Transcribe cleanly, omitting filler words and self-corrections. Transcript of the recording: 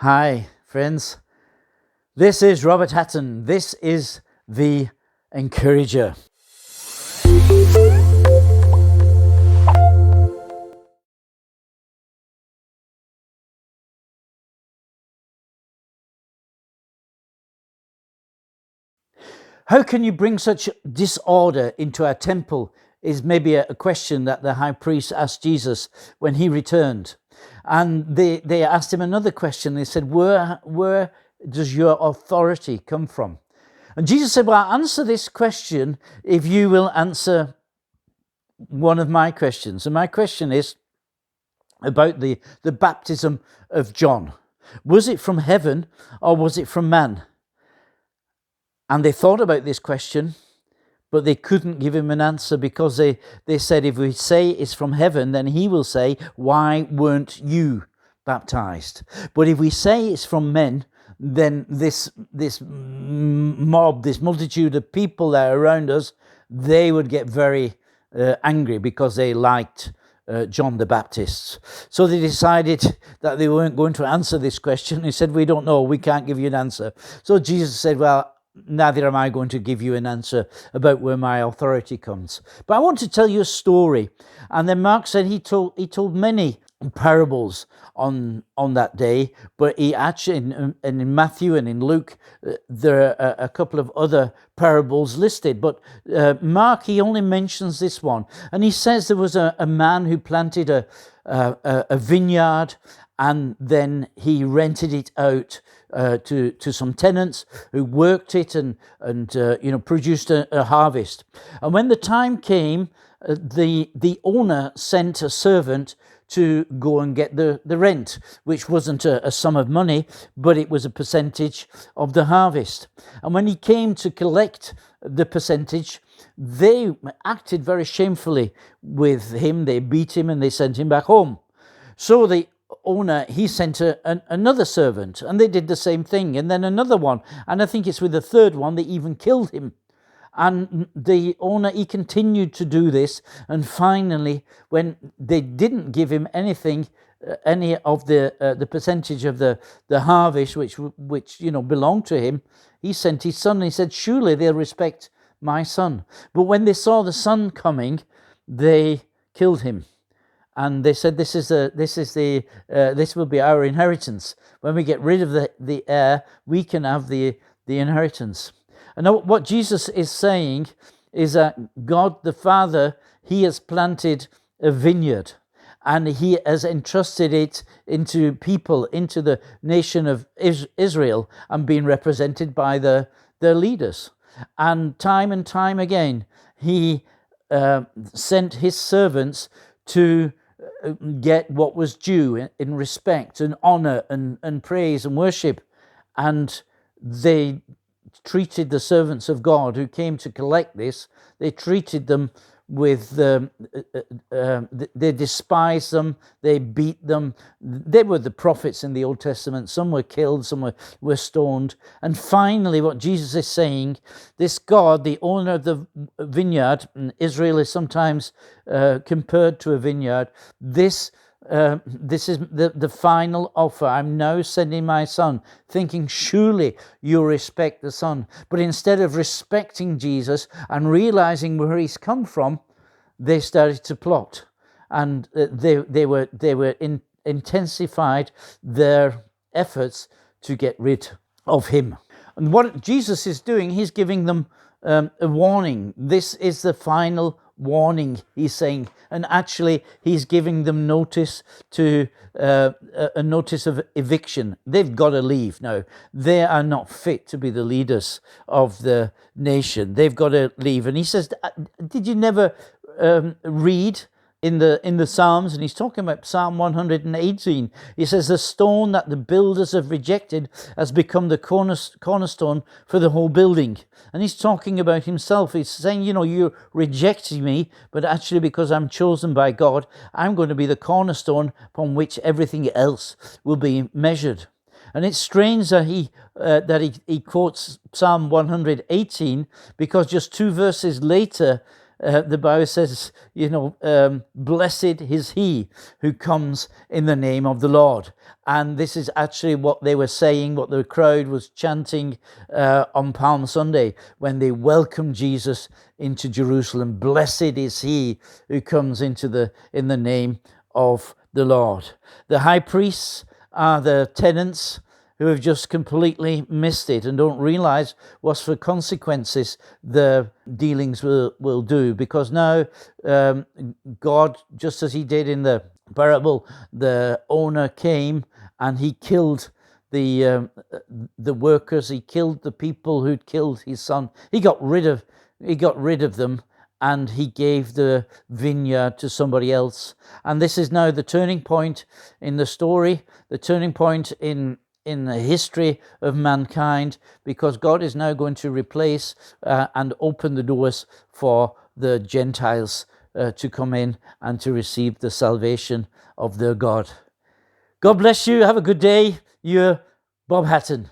Hi, friends. This is Robert Hatton. This is The Encourager. How can you bring such disorder into our temple is maybe a question that the high priest asked Jesus when he returned. And they asked him another question. They said, where does your authority come from? And Jesus said, well, I'll answer this question if you will answer one of my questions. And my question is about the baptism of John. Was it from heaven or was it from man? And they thought about this question, but they couldn't give him an answer because they said, if we say it's from heaven, then he will say, why weren't you baptized? But if we say it's from men, then this mob, this multitude of people that are around us, they would get very angry because they liked John the Baptist. So they decided that they weren't going to answer this question. They said, we don't know, we can't give you an answer. So Jesus said, well, neither am I going to give you an answer about where my authority comes. But I want to tell you a story. And then Mark said he told many parables on that day, but he actually, and in Matthew and in Luke, there are a couple of other parables listed. But Mark, he only mentions this one. And he says there was a man who planted a vineyard, and then he rented it out to some tenants who worked it and produced a harvest. And when the time came, the owner sent a servant to go and get the rent, which wasn't a sum of money, but it was a percentage of the harvest. And when he came to collect the percentage, they acted very shamefully with him. They beat him and they sent him back home. So the owner, he sent another servant, and they did the same thing, and then another one, and I think it's with the third one they even killed him. And the owner, he continued to do this, and finally, when they didn't give him anything, any of the percentage of the harvest which belonged to him, he sent his son. And he said, surely they'll respect my son. But when they saw the son coming, they killed him. And they said, this will be our inheritance. When we get rid of the heir, we can have the inheritance. And what Jesus is saying is that God the Father, he has planted a vineyard, and he has entrusted it into people, into the nation of Israel, and being represented by their leaders. And time again, he sent his servants to get what was due in respect and honor and praise and worship. And they treated the servants of God who came to collect this, they treated them with, they despised them, they beat them. They were the prophets in the Old Testament. Some were killed, some were stoned. And finally, what Jesus is saying, this God, the owner of the vineyard, and Israel is sometimes compared to a vineyard, this is the final offer. I'm now sending my son, thinking surely you'll respect the son. But instead of respecting Jesus and realizing where he's come from, they started to plot, and they intensified their efforts to get rid of him. And what Jesus is doing, he's giving them a warning. This is the final warning, he's saying, and actually he's giving them notice to a notice of eviction. They've got to leave now. They are not fit to be the leaders of the nation. They've got to leave. And he says, did you never read in the Psalms? And he's talking about Psalm 118. He says, the stone that the builders have rejected has become the cornerstone for the whole building. And he's talking about himself. He's saying, you're rejecting me, but actually because I'm chosen by God, I'm going to be the cornerstone upon which everything else will be measured. And it's strange that he quotes Psalm 118, because just 2 verses later, the Bible says, blessed is he who comes in the name of the Lord. And this is actually what they were saying, what the crowd was chanting on Palm Sunday when they welcomed Jesus into Jerusalem. Blessed is he who comes in the name of the Lord. The high priests are the tenants who have just completely missed it and don't realize what for consequences the dealings will do. Because now God, just as he did in the parable, the owner came and he killed the workers. He killed the people who'd killed his son. He got rid of them, and he gave the vineyard to somebody else. And this is now the turning point in the story, the turning point in the history of mankind, because God is now going to replace and open the doors for the Gentiles to come in and to receive the salvation of their God. God bless you. Have a good day. You're Bob Hatton.